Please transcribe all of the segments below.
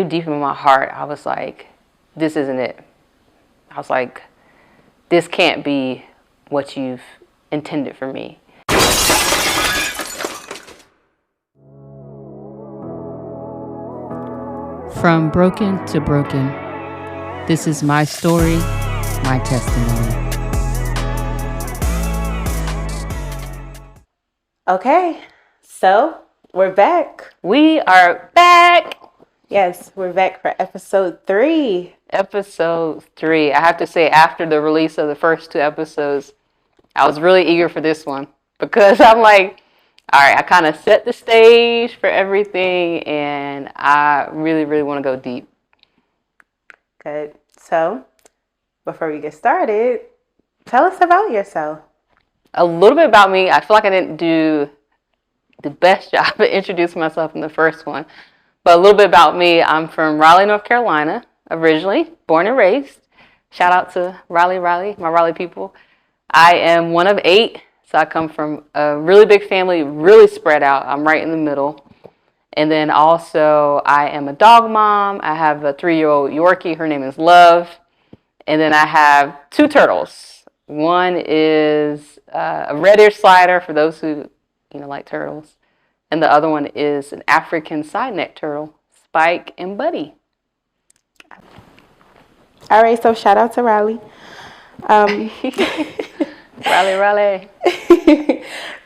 deep in my heart, I was like, this isn't it. I was like, this can't be what you've intended for me. From broken to broken, this is my story, my testimony. Okay, so we're back. We are back. Yes, we're back for episode 3. Episode 3. I have to say, after the release of the first 2 episodes, I was really eager for this one because I'm like, all right, I kind of set the stage for everything and I really, really want to go deep. Good. So, before we get started, tell us about yourself. A little bit about me. I feel like I didn't do the best job of introducing myself in the first one. But a little bit about me. I'm from Raleigh, North Carolina, originally, born and raised. Shout out to Raleigh, my Raleigh people. I am one of 8, so I come from a really big family, really spread out. I'm right in the middle. And then also, I am a dog mom. I have a 3-year-old Yorkie. Her name is Love. And then I have 2 turtles. One is a red-eared slider, for those who like turtles. And the other one is an African side-neck turtle, Spike and Buddy. All right, so shout out to Riley. Raleigh.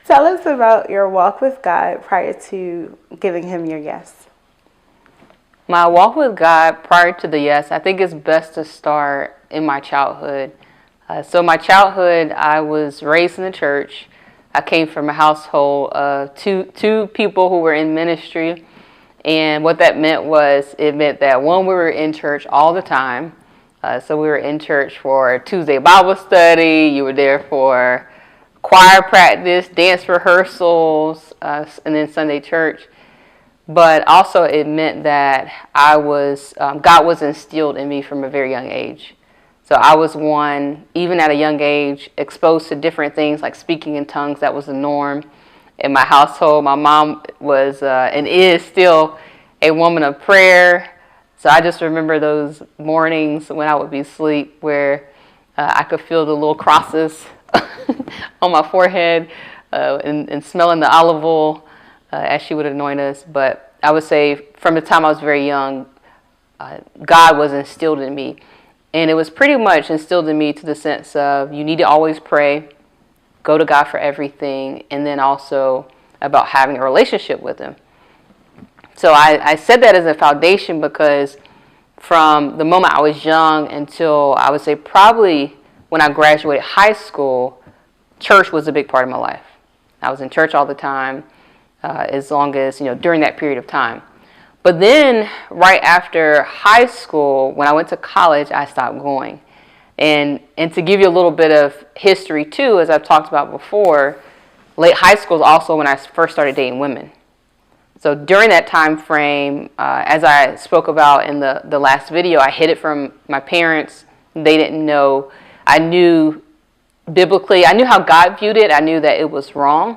Tell us about your walk with God prior to giving him your yes. My walk with God prior to the yes, I think it's best to start in my childhood. So my childhood, I was raised in the church. I came from a household of two people who were in ministry. And what that meant was, it meant that one, we were in church all the time. So we were in church for Tuesday Bible study. You were there for choir practice, dance rehearsals, and then Sunday church. But also it meant that God was instilled in me from a very young age. So I was one, even at a young age, exposed to different things like speaking in tongues. That was the norm in my household. My mom was and is still a woman of prayer. So I just remember those mornings when I would be asleep where I could feel the little crosses on my forehead and smelling the olive oil as she would anoint us. But I would say from the time I was very young, God was instilled in me. And it was pretty much instilled in me to the sense of you need to always pray, go to God for everything, and then also about having a relationship with him. So I said that as a foundation because from the moment I was young until I would say probably when I graduated high school, church was a big part of my life. I was in church all the time, as long as, during that period of time. But then right after high school, when I went to college, I stopped going. And to give you a little bit of history too, as I've talked about before, late high school is also when I first started dating women. So during that time frame, as I spoke about in the last video, I hid it from my parents. They didn't know. I knew biblically, I knew how God viewed it. I knew that it was wrong.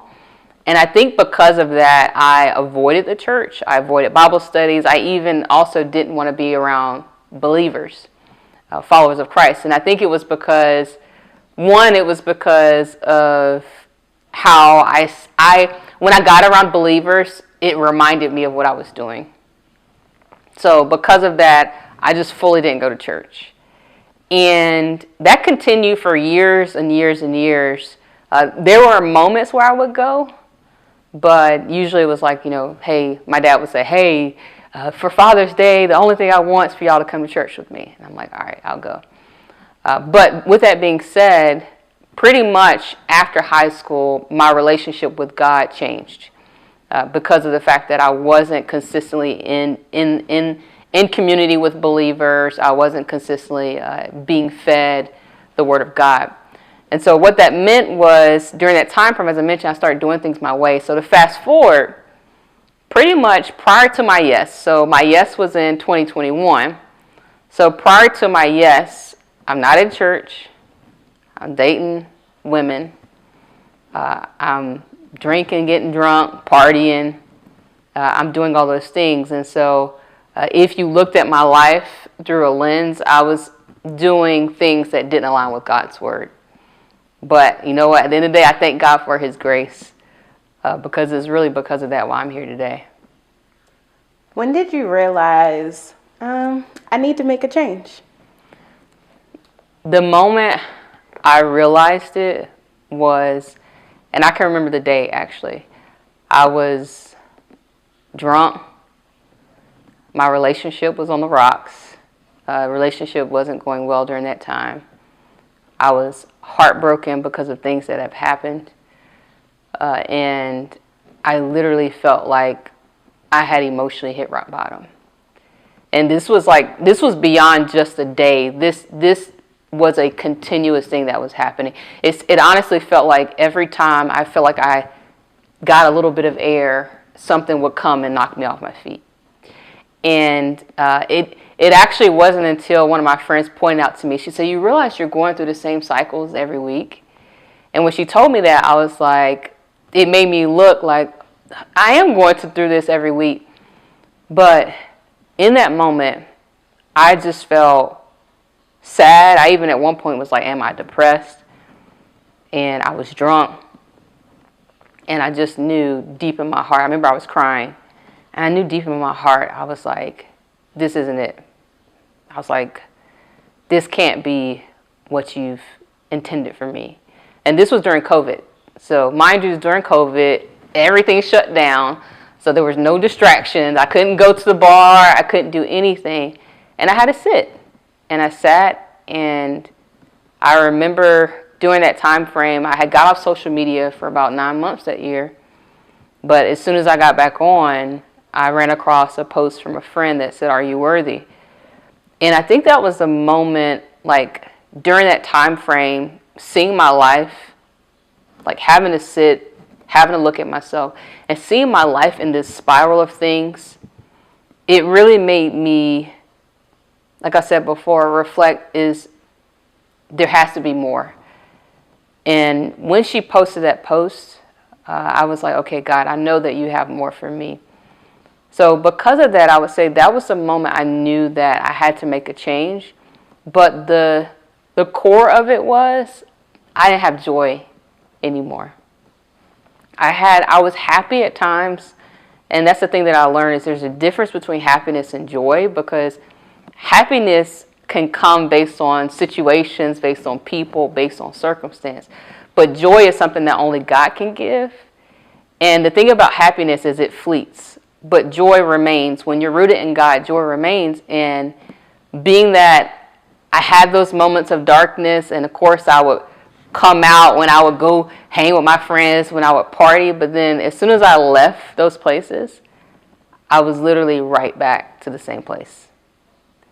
And I think because of that, I avoided the church. I avoided Bible studies. I even also didn't want to be around believers, followers of Christ. And I think it was because, one, it was because of how when I got around believers, it reminded me of what I was doing. So because of that, I just fully didn't go to church. And that continued for years and years and years. There were moments where I would go. But usually it was like, hey, my dad would say, hey, for Father's Day, the only thing I want is for y'all to come to church with me. And I'm like, all right, I'll go. But with that being said, pretty much after high school, my relationship with God changed because of the fact that I wasn't consistently in community with believers. I wasn't consistently being fed the Word of God. And so what that meant was, during that time frame, as I mentioned, I started doing things my way. So to fast forward, pretty much prior to my yes, so my yes was in 2021. So prior to my yes, I'm not in church. I'm dating women. I'm drinking, getting drunk, partying. I'm doing all those things. And so If you looked at my life through a lens, I was doing things that didn't align with God's word. But you know what? At the end of the day, I thank God for his grace, because it's really because of that why I'm here today. When did you realize, I need to make a change? The moment I realized it was, and I can remember the day actually, I was drunk. My relationship was on the rocks. Relationship wasn't going well during that time. I was heartbroken because of things that have happened. And I literally felt like I had emotionally hit rock bottom. And this was beyond just a day. This was a continuous thing that was happening. It honestly felt like every time I felt like I got a little bit of air, something would come and knock me off my feet. And it actually wasn't until one of my friends pointed out to me, she said, "You realize you're going through the same cycles every week?" And when she told me that, I was like, it made me look like I am going through this every week. But in that moment, I just felt sad. I even at one point was like, am I depressed? And I was drunk. And I just knew deep in my heart, I remember I was crying. And I knew deep in my heart, I was like, this isn't it. I was like, this can't be what you've intended for me. And this was during COVID. So mind you, during COVID, everything shut down. So there was no distractions. I couldn't go to the bar. I couldn't do anything. And I had to sit. And I sat, and I remember during that time frame, I had got off social media for about 9 months that year. But as soon as I got back on, I ran across a post from a friend that said, "Are you worthy?" And I think that was the moment, like during that time frame, seeing my life, like having to sit, having to look at myself, and seeing my life in this spiral of things, it really made me, like I said before, reflect is there has to be more. And when she posted that post, I was like, okay, God, I know that you have more for me. So because of that, I would say that was the moment I knew that I had to make a change. But the core of it was I didn't have joy anymore. I was happy at times, and that's the thing that I learned is there's a difference between happiness and joy, because happiness can come based on situations, based on people, based on circumstance. But joy is something that only God can give. And the thing about happiness is it fleets, but joy remains. When you're rooted in God, joy remains. And being that I had those moments of darkness, and of course I would come out when I would go hang with my friends, when I would party. But then as soon as I left those places, I was literally right back to the same place.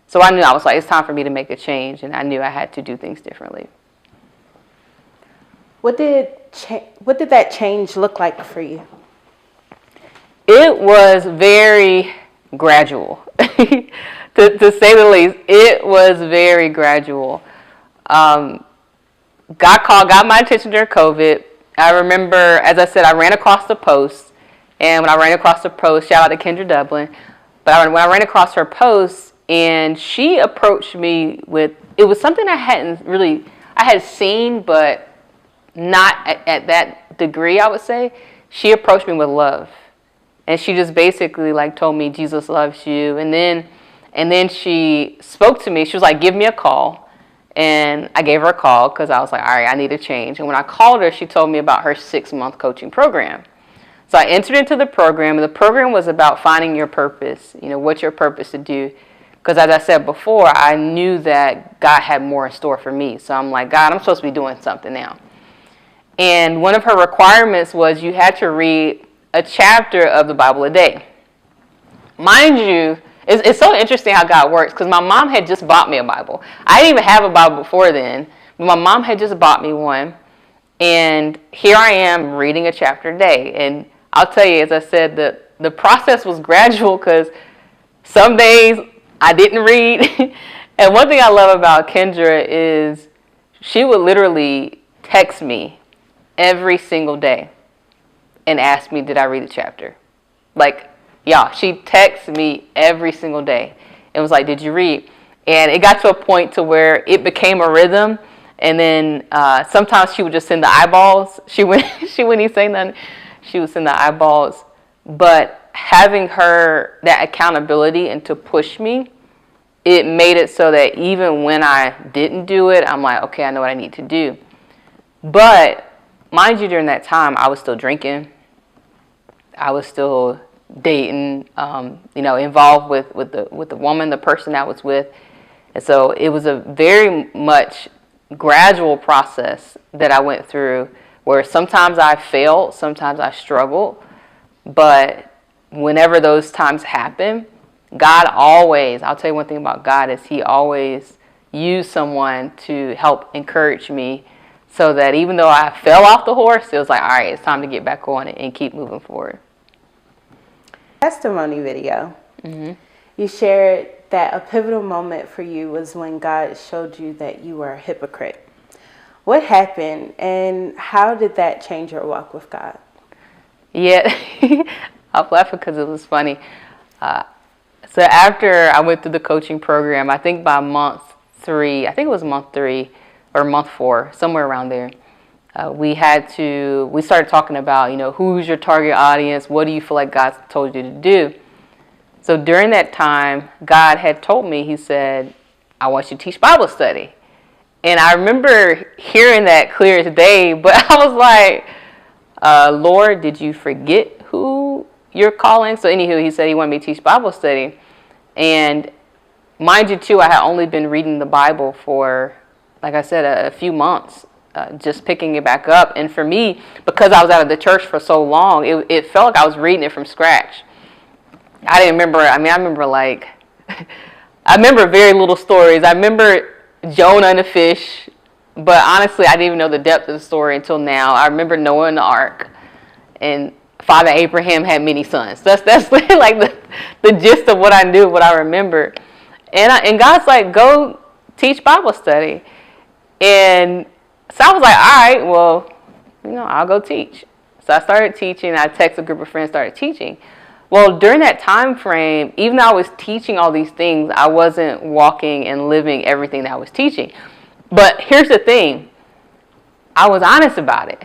So I knew, I was like, it's time for me to make a change, and I knew I had to do things differently. What did that change look like for you? It was very gradual, to say the least. It was very gradual. God got my attention during COVID. I remember, as I said, I ran across the post, and when I ran across the post, shout out to Kendra Dublin, but when I ran across her post, and she approached me with, it was something I had seen, but not at that degree, I would say. She approached me with love. And she just basically like told me Jesus loves you. And then she spoke to me. She was like, give me a call. And I gave her a call because I was like, all right, I need a change. And when I called her, she told me about her 6-month coaching program. So I entered into the program, and the program was about finding your purpose, what's your purpose to do. Because as I said before, I knew that God had more in store for me. So I'm like, God, I'm supposed to be doing something now. And one of her requirements was you had to read a chapter of the Bible a day. Mind you, it's so interesting how God works, because my mom had just bought me a Bible. I didn't even have a Bible before then, but my mom had just bought me one. And here I am reading a chapter a day. And I'll tell you, as I said, the process was gradual, because some days I didn't read. And one thing I love about Kendra is she would literally text me every single day and ask me, did I read the chapter? Like, Y'all, she texted me every single day. It was like, did you read? And it got to a point to where it became a rhythm. And then sometimes she would just send the eyeballs. She wouldn't even say nothing. She would send the eyeballs. But having her, that accountability and to push me, it made it so that even when I didn't do it, I'm like, okay, I know what I need to do. But mind you, during that time, I was still drinking. I was still dating, involved with the woman, the person I was with. And so it was a very much gradual process that I went through, where sometimes I failed, sometimes I struggled. But whenever those times happen, God always, I'll tell you one thing about God, is he always used someone to help encourage me, so that even though I fell off the horse, it was like, all right, it's time to get back on it and keep moving forward. Testimony video. Mm-hmm. You shared that a pivotal moment for you was when God showed you that you were a hypocrite. What happened, and how did that change your walk with God? Yeah, I'm laughing because it was funny. So after I went through the coaching program, I think by month 3 or month 4, somewhere around there, we started talking about, who's your target audience? What do you feel like God told you to do? So during that time, God had told me, he said, I want you to teach Bible study. And I remember hearing that clear as day, but I was like, Lord, did you forget who you're calling? So anywho, he said he wanted me to teach Bible study. And mind you, too, I had only been reading the Bible for, like I said, a few months, just picking it back up. And for me, because I was out of the church for so long, it felt like I was reading it from scratch. I remember very little stories. I remember Jonah and the fish, but honestly, I didn't even know the depth of the story until now. I remember Noah and the ark, and Father Abraham had many sons. That's like the gist of what I knew, what I remembered. And God's like, go teach Bible study. And so I was like, all right, well, I'll go teach. So I started teaching. I texted a group of friends, started teaching. Well, during that time frame, even though I was teaching all these things, I wasn't walking and living everything that I was teaching. But here's the thing. I was honest about it.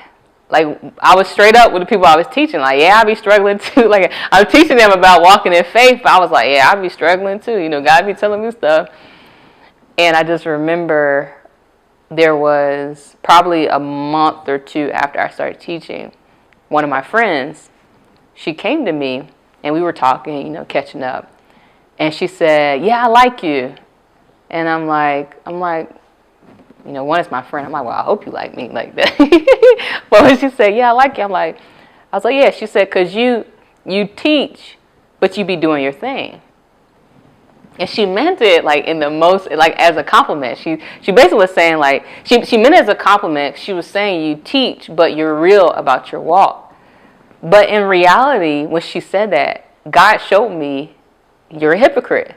Like, I was straight up with the people I was teaching. Like, yeah, I be struggling too. Like, I was teaching them about walking in faith, but I was like, yeah, I be struggling too. God be telling me stuff. And I just remember there was probably a month or 2 after I started teaching, one of my friends, she came to me and we were talking, catching up. And she said, yeah, I like you. And I'm like, one is my friend. I'm like, well, I hope you like me like that. But when she said, yeah, I like you, I was like, yeah. She said, because you teach, but you be doing your thing. And she meant it like in the most, like as a compliment. She basically was saying like, she meant it as a compliment. She was saying you teach, but you're real about your walk. But in reality, when she said that, God showed me you're a hypocrite.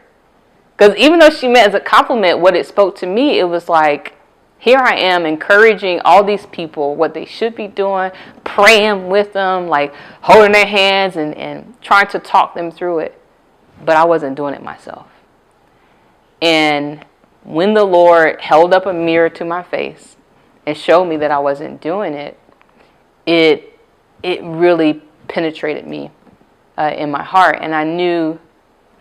Because even though she meant as a compliment, what it spoke to me, it was like, here I am encouraging all these people what they should be doing, praying with them, like holding their hands and trying to talk them through it. But I wasn't doing it myself. And when the Lord held up a mirror to my face and showed me that I wasn't doing it, it really penetrated me in my heart. And I knew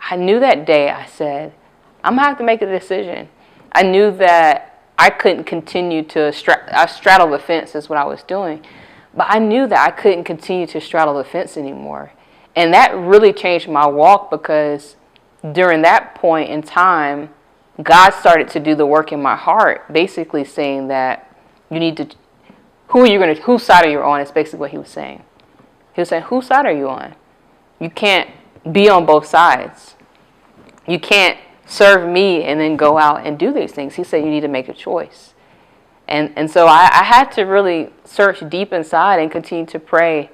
that day, I said, I'm going to have to make a decision. I knew that I couldn't continue to straddle the fence is what I was doing. But I knew that I couldn't continue to straddle the fence anymore. And that really changed my walk, because during that point in time, God started to do the work in my heart, basically saying that you need to, whose side are you on, is basically what he was saying. He was saying, whose side are you on? You can't be on both sides. You can't serve me and then go out and do these things. He said you need to make a choice. And so I had to really search deep inside and continue to pray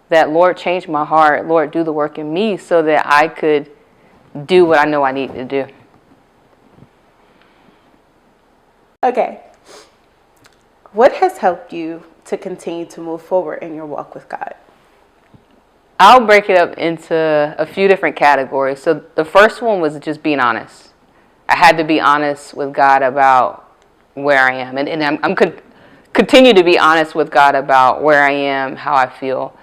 that, Lord, change my heart. Lord, do the work in me so that I could do what I know I need to do. Okay. What has helped you to continue to move forward in your walk with God? I'll break it up into a few different categories. So the first one was just being honest. I had to be honest with God about where I am. And I'm continue to be honest with God about where I am, how I feel.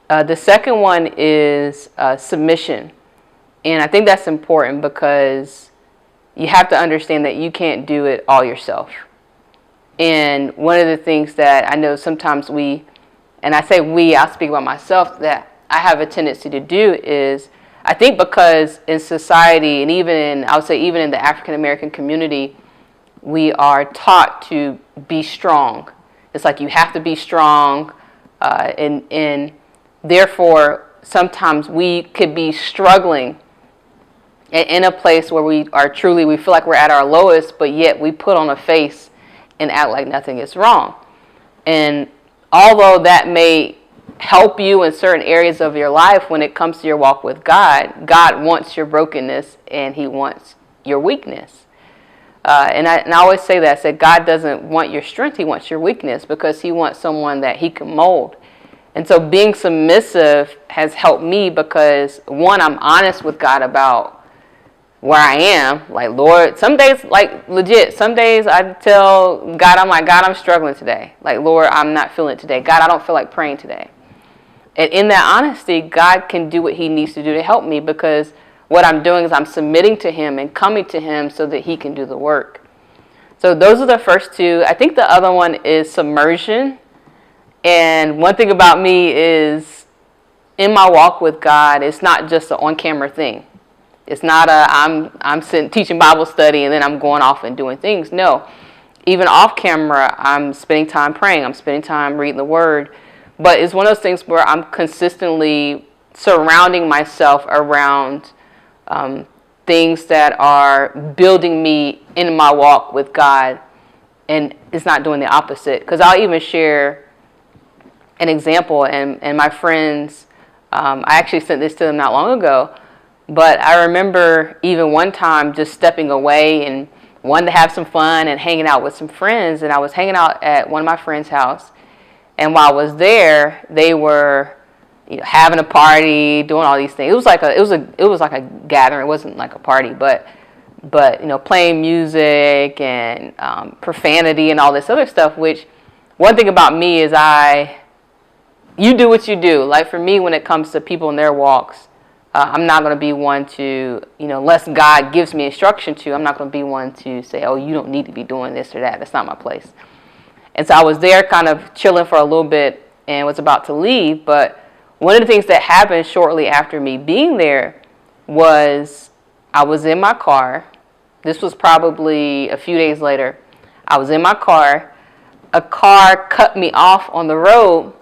The second one is submission. And I think that's important because you have to understand that you can't do it all yourself. And one of the things that I know sometimes and I say we, I'll speak about myself, that I have a tendency to do is, I think because in society, and I would say even in the African American community, we are taught to be strong. It's like you have to be strong, and therefore sometimes we could be struggling in a place where we feel like we're at our lowest, but yet we put on a face and act like nothing is wrong. And although that may help you in certain areas of your life, when it comes to your walk with God, God wants your brokenness and He wants your weakness. And I always say that. I said God doesn't want your strength, He wants your weakness, because He wants someone that He can mold. And so being submissive has helped me because, one, I'm honest with God about where I am. Like, Lord, some days, like legit, some days I tell God, I'm like, God, I'm struggling today. Like, Lord, I'm not feeling it today. God, I don't feel like praying today. And in that honesty, God can do what He needs to do to help me, because what I'm doing is I'm submitting to Him and coming to Him so that He can do the work. So those are the first two. I think the other one is submersion. And one thing about me is, in my walk with God, it's not just an on-camera thing. It's not I'm sitting teaching Bible study and then I'm going off and doing things. No, even off camera, I'm spending time praying. I'm spending time reading the Word. But it's one of those things where I'm consistently surrounding myself around things that are building me in my walk with God, and it's not doing the opposite. Because I'll even share an example, and my friends, I actually sent this to them not long ago, but I remember even one time just stepping away and wanting to have some fun and hanging out with some friends, and I was hanging out at one of my friends' house, and while I was there, they were having a party, doing all these things. It was like a gathering. It wasn't like a party, but playing music and profanity and all this other stuff. Which, one thing about me is you do what you do. Like, for me, when it comes to people in their walks, I'm not going to be one to, unless God gives me instruction to, I'm not going to be one to say, oh, you don't need to be doing this or that. That's not my place. And so I was there kind of chilling for a little bit and was about to leave. But one of the things that happened shortly after me being there was I was in my car. This was probably a few days later. I was in my car. A car cut me off on the road.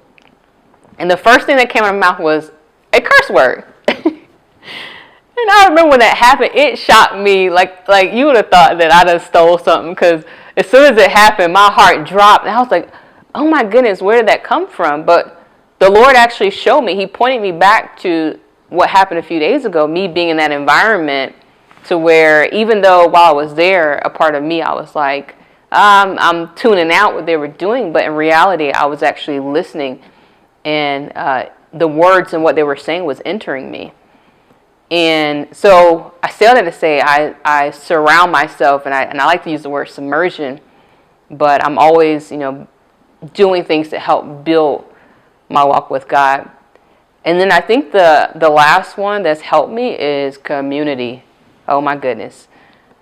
And the first thing that came out of my mouth was a curse word. And I remember when that happened, it shocked me. Like you would have thought that I done stole something, because as soon as it happened, my heart dropped. And I was like, oh my goodness, where did that come from? But the Lord actually showed me. He pointed me back to what happened a few days ago, me being in that environment, to where even though while I was there, a part of me, I was like, I'm tuning out what they were doing. But in reality, I was actually listening. And the words and what they were saying was entering me. And so I say all that to say I surround myself, and I like to use the word submersion, but I'm always, doing things to help build my walk with God. And then I think the last one that's helped me is community. Oh my goodness.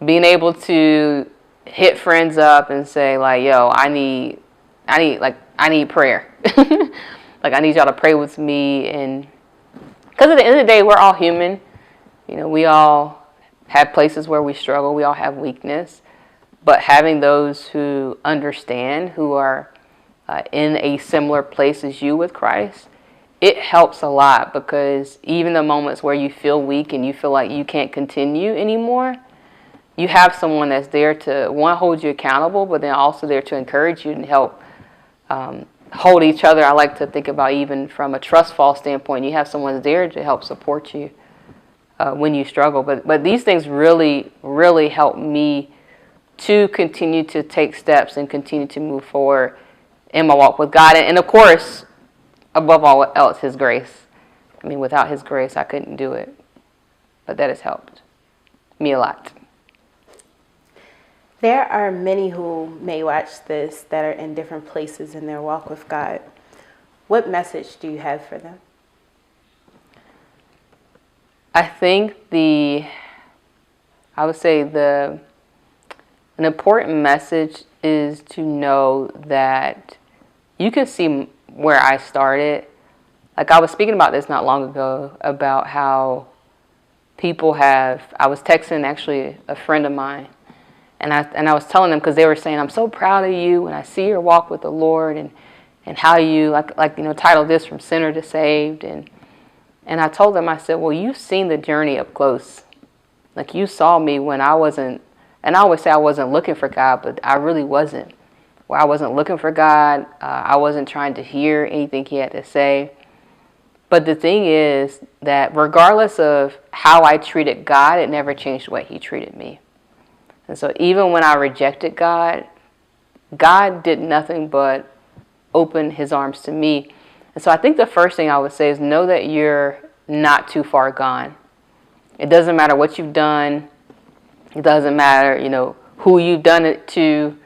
Being able to hit friends up and say, like, yo, I need prayer. Like, I need y'all to pray with me. And because at the end of the day, we're all human. We all have places where we struggle. We all have weakness. But having those who understand, who are in a similar place as you with Christ, it helps a lot, because even the moments where you feel weak and you feel like you can't continue anymore, you have someone that's there to, one, hold you accountable, but then also there to encourage you and help hold each other. I like to think about, even from a trust fall standpoint, you have someone there to help support you when you struggle. But these things really, really help me to continue to take steps and continue to move forward in my walk with God. And of course, above all else, His grace. I mean, without his grace, I couldn't do it. But that has helped me a lot. There are many who may watch this that are in different places in their walk with God. What message do you have for them? I think an important message is to know that you can see where I started. Like, I was speaking about this not long ago about how I was texting actually a friend of mine, and I was telling them, because they were saying, I'm so proud of you and I see your walk with the Lord and how you titled this From Sinner to Saved, and I told them, I said, well, you've seen the journey up close. Like, you saw me when I wasn't, and I always say I wasn't looking for God, but I really wasn't. Where I wasn't looking for God, I wasn't trying to hear anything he had to say. But the thing is that regardless of how I treated God, it never changed the way he treated me. And so even when I rejected God, God did nothing but open his arms to me. And so I think the first thing I would say is know that you're not too far gone. It doesn't matter what you've done. It doesn't matter, who you've done it to.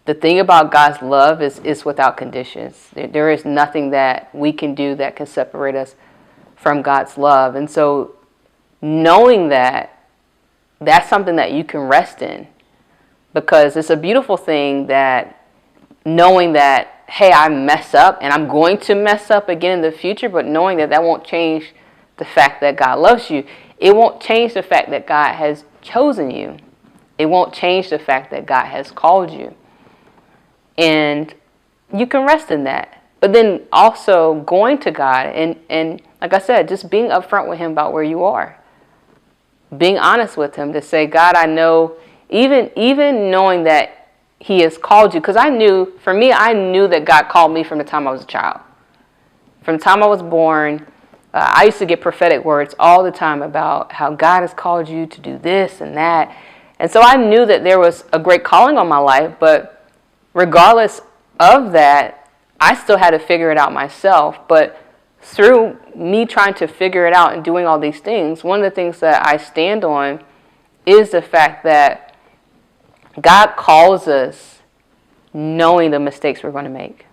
The thing about God's love is it's without conditions. There is nothing that we can do that can separate us from God's love. And so knowing that, that's something that you can rest in, because it's a beautiful thing that knowing that, hey, I mess up and I'm going to mess up again in the future, but knowing that won't change the fact that God loves you. It won't change the fact that God has chosen you. It won't change the fact that God has called you. And you can rest in that. But then also going to God and like I said, just being upfront with him about where you are. Being honest with him to say, God, I know, even knowing that he has called you. Because I knew that God called me from the time I was a child. From the time I was born, I used to get prophetic words all the time about how God has called you to do this and that. And so I knew that there was a great calling on my life, but regardless of that, I still had to figure it out myself. But through me trying to figure it out and doing all these things, one of the things that I stand on is the fact that God calls us knowing the mistakes we're going to make.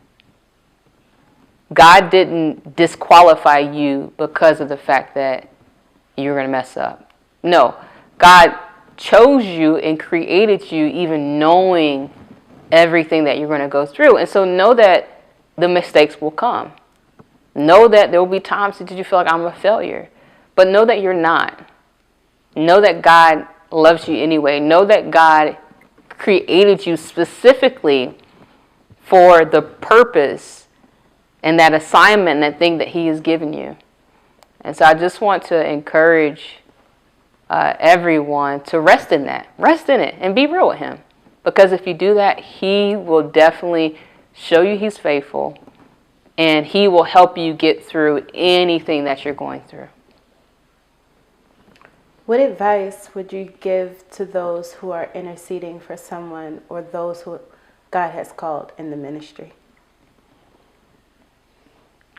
God didn't disqualify you because of the fact that you're going to mess up. No, God chose you and created you even knowing everything that you're going to go through. And so know that the mistakes will come. Know that there will be times that you feel like I'm a failure. But know that you're not. Know that God loves you anyway. Know that God created you specifically for the purpose and that assignment, that thing that he has given you. And so I just want to encourage everyone to rest in that. Rest in it and be real with him. Because if you do that, he will definitely show you he's faithful, and he will help you get through anything that you're going through. What advice would you give to those who are interceding for someone or those who God has called in the ministry?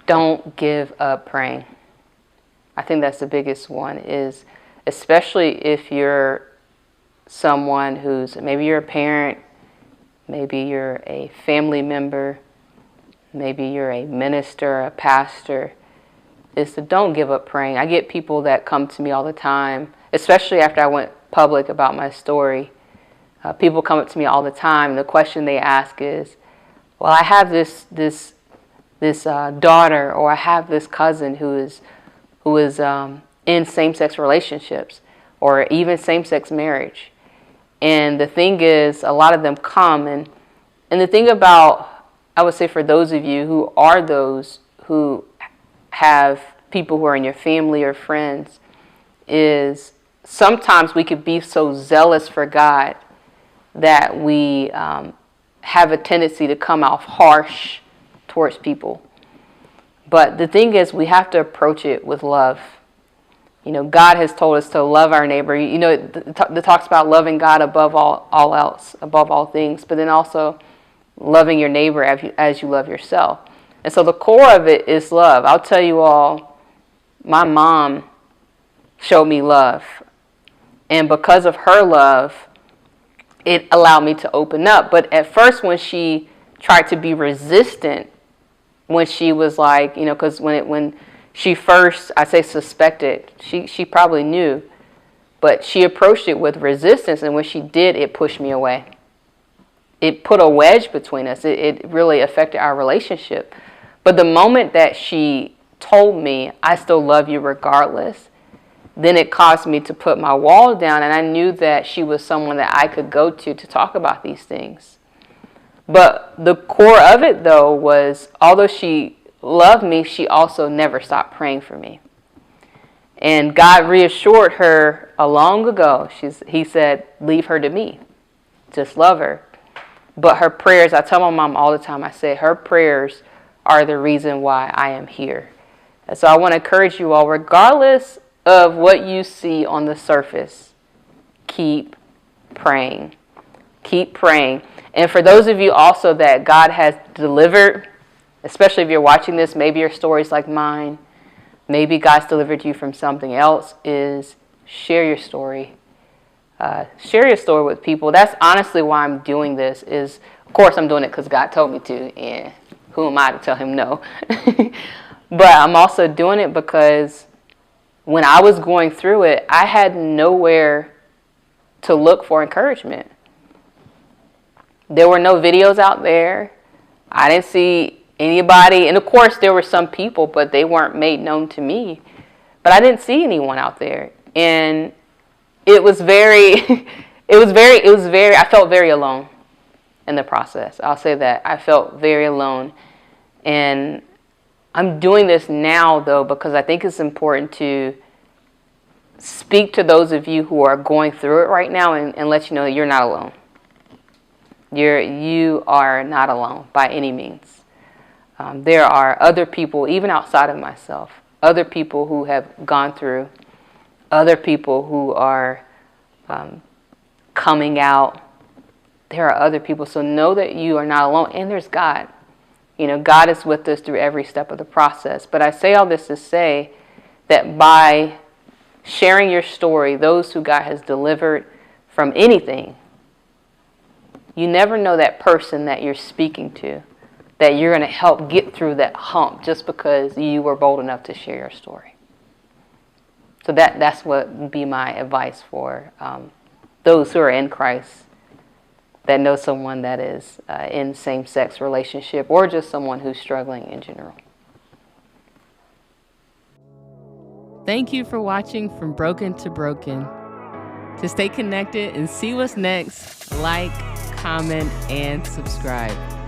Don't give up praying. I think that's the biggest one, is especially if you're someone who's, maybe you're a parent, maybe you're a family member, maybe you're a minister, a pastor, is to don't give up praying. I get people that come to me all the time, especially after I went public about my story. People come up to me all the time, and the question they ask is, well, I have this daughter, or I have this cousin who is in same-sex relationships, or even same-sex marriage. And the thing is, a lot of them come, and the thing about, I would say for those of you who are those who have people who are in your family or friends, is sometimes we could be so zealous for God that we have a tendency to come off harsh towards people. But the thing is, we have to approach it with love. God has told us to love our neighbor. It talks about loving God above all else, above all things, but then also loving your neighbor as you love yourself. And so the core of it is love. I'll tell you all, my mom showed me love. And because of her love, it allowed me to open up. But at first, when she tried to be resistant, when she was like, because when she first, I say suspected, she probably knew, but she approached it with resistance. And when she did, it pushed me away. It put a wedge between us. It really affected our relationship. But the moment that she told me, I still love you regardless, then it caused me to put my wall down, and I knew that she was someone that I could go to talk about these things. But the core of it, though, was although she loved me, she also never stopped praying for me. And God reassured her long ago. He said, leave her to me. Just love her. But her prayers, I tell my mom all the time, I say, her prayers are the reason why I am here. And so I want to encourage you all, regardless of what you see on the surface, keep praying. Keep praying. And for those of you also that God has delivered, especially if you're watching this, maybe your story's like mine, maybe God's delivered you from something else, is share your story. Share your story with people. That's honestly why I'm doing this. Is, of course, I'm doing it because God told me to, and who am I to tell him no? But I'm also doing it because when I was going through it, I had nowhere to look for encouragement. There were no videos out there. I didn't see anybody. And of course, there were some people, but they weren't made known to me. But I didn't see anyone out there. And it was I felt very alone in the process. I'll say that. I felt very alone. And I'm doing this now, though, because I think it's important to speak to those of you who are going through it right now and let you know that you're not alone. You are not alone by any means. There are other people, even outside of myself, other people who have gone through, other people who are coming out. There are other people. So know that you are not alone. And there's God. God is with us through every step of the process. But I say all this to say that by sharing your story, those who God has delivered from anything, you never know that person that you're speaking to, that you're going to help get through that hump just because you were bold enough to share your story. So that's what would be my advice for those who are in Christ, that know someone that is in same-sex relationship, or just someone who's struggling in general. Thank you for watching From Broken to Broken. To stay connected and see what's next, like, comment, and subscribe.